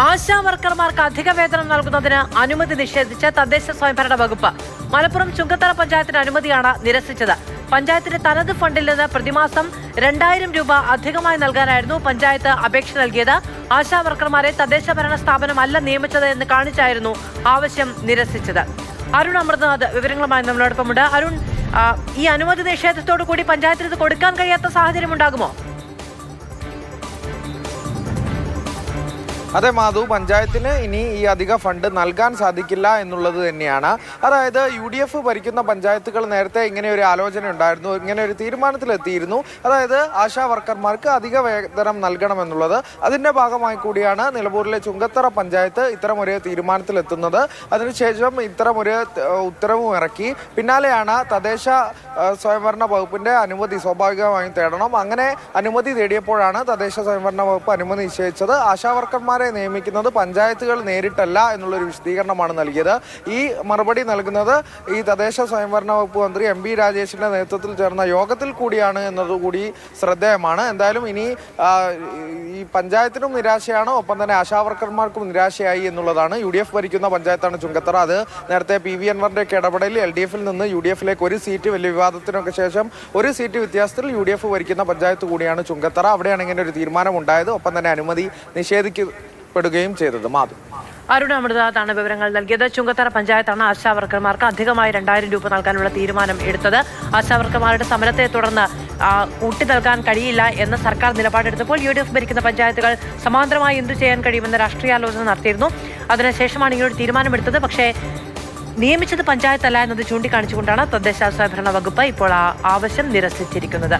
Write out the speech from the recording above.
ആശാ വർക്കർമാർക്ക് അധിക വേതനം നൽകുന്നതിന് അനുമതി നിഷേധിച്ച് തദ്ദേശ സ്വയംഭരണ വകുപ്പ്. മലപ്പുറം ചുങ്കത്തറ പഞ്ചായത്തിന് അനുമതിയാണ് നിരസിച്ചത്. പഞ്ചായത്തിന്റെ തനത് ഫണ്ടിൽ നിന്ന് പ്രതിമാസം 2000 രൂപ അധികമായി നൽകാനായിരുന്നു പഞ്ചായത്ത് അപേക്ഷ നൽകിയത്. ആശാ വർക്കർമാരെ തദ്ദേശ ഭരണ സ്ഥാപനമല്ല നിയമിച്ചത് എന്ന് കാണിച്ചായിരുന്നു ആവശ്യം നിരസിച്ചത്. അരുൺ അമൃതനാഥ് വിവരങ്ങളുമായി നമ്മളോടൊപ്പമുണ്ട്. അരുൺ, ഈ അനുമതി നിഷേധത്തോടു കൂടി പഞ്ചായത്തിന് ഇത് കൊടുക്കാൻ കഴിയാത്ത സാഹചര്യം ഉണ്ടാകുമോ? അതെ മാധു, പഞ്ചായത്തിന് ഇനി ഈ അധിക ഫണ്ട് നൽകാൻ സാധിക്കില്ല എന്നുള്ളത് തന്നെയാണ്. അതായത് UDF ഭരിക്കുന്ന പഞ്ചായത്തുകൾ നേരത്തെ ഇങ്ങനെ ഒരു ആലോചന ഉണ്ടായിരുന്നു, ഇങ്ങനെ ഒരു തീരുമാനത്തിലെത്തിയിരുന്നു. അതായത് ആശാ വർക്കർമാർക്ക് അധിക വേതനം നൽകണമെന്നുള്ളത്. അതിൻ്റെ ഭാഗമായി കൂടിയാണ് നിലമ്പൂരിലെ ചുങ്കത്തറ പഞ്ചായത്ത് ഇത്തരമൊരു തീരുമാനത്തിലെത്തുന്നത്. അതിനുശേഷം ഇത്തരമൊരു ഉത്തരവും ഇറക്കി. പിന്നാലെയാണ് തദ്ദേശ സ്വയംഭരണ വകുപ്പിൻ്റെ അനുമതി സ്വാഭാവികമായും തേടണം. അങ്ങനെ അനുമതി തേടിയപ്പോഴാണ് തദ്ദേശ സ്വയംഭരണ വകുപ്പ് അനുമതി നിശ്ചയിച്ചത്. ആശാ വർക്കർമാരെ നിയമിക്കുന്നത് പഞ്ചായത്തുകൾ നേരിട്ടല്ല എന്നുള്ളൊരു വിശദീകരണമാണ് നൽകിയത്. ഈ മറുപടി നൽകുന്നത് ഈ തദ്ദേശ സ്വയംഭരണ വകുപ്പ് മന്ത്രി MB രാജേഷിന്റെ നേതൃത്വത്തിൽ ചേർന്ന യോഗത്തിൽ കൂടിയാണ് എന്നതുകൂടി ശ്രദ്ധേയമാണ്. എന്തായാലും ഇനി ഈ പഞ്ചായത്തിനും നിരാശയാണ്, ഒപ്പം തന്നെ ആശാവർക്കർമാർക്കും നിരാശയായി എന്നുള്ളതാണ്. UDF ഭരിക്കുന്ന പഞ്ചായത്താണ് ചുങ്കത്തറ. അത് നേരത്തെ PV അൻവറിന്റെ ഇടപെടലിൽ LDF-ൽ നിന്ന് UDF-ലേക്ക് ഒരു സീറ്റ്, വലിയ വിവാദത്തിനൊക്കെ ശേഷം ഒരു സീറ്റ് വ്യത്യാസത്തിൽ UDF ഭരിക്കുന്ന പഞ്ചായത്ത് കൂടിയാണ് ചുങ്കത്തറ. അവിടെയാണ് ഇങ്ങനെ ഒരു തീരുമാനം ഉണ്ടായത്. ഒപ്പം തന്നെ അനുമതി നിഷേധിക്കപ്പെടുകയും ചെയ്തത്. മാധു. അരുൺ അമൃതനാഥാണ് വിവരങ്ങൾ നൽകിയത്. ചുങ്കത്തറ പഞ്ചായത്താണ് ആശാ വർക്കർമാർക്ക് അധികമായി 2000 രൂപ നൽകാനുള്ള തീരുമാനം എടുത്തത്. ആശാ വർക്കർമാരുടെ സമരത്തെ തുടർന്ന് കൂട്ടി നൽകാൻ കഴിയില്ല എന്ന സർക്കാർ നിലപാടെടുത്തപ്പോൾ UDF ഭരിക്കുന്ന പഞ്ചായത്തുകൾ സമാന്തരമായി എന്തു ചെയ്യാൻ കഴിയുമെന്ന രാഷ്ട്രീയാലോചന നടത്തിയിരുന്നു. അതിനുശേഷമാണ് ഇങ്ങനൊരു തീരുമാനമെടുത്തത്. പക്ഷേ നിയമിച്ചത് പഞ്ചായത്തല്ല എന്നത് ചൂണ്ടിക്കാണിച്ചുകൊണ്ടാണ് തദ്ദേശ സ്വയംഭരണ വകുപ്പ് ഇപ്പോൾ ആ ആവശ്യം നിരസിച്ചിരിക്കുന്നത്.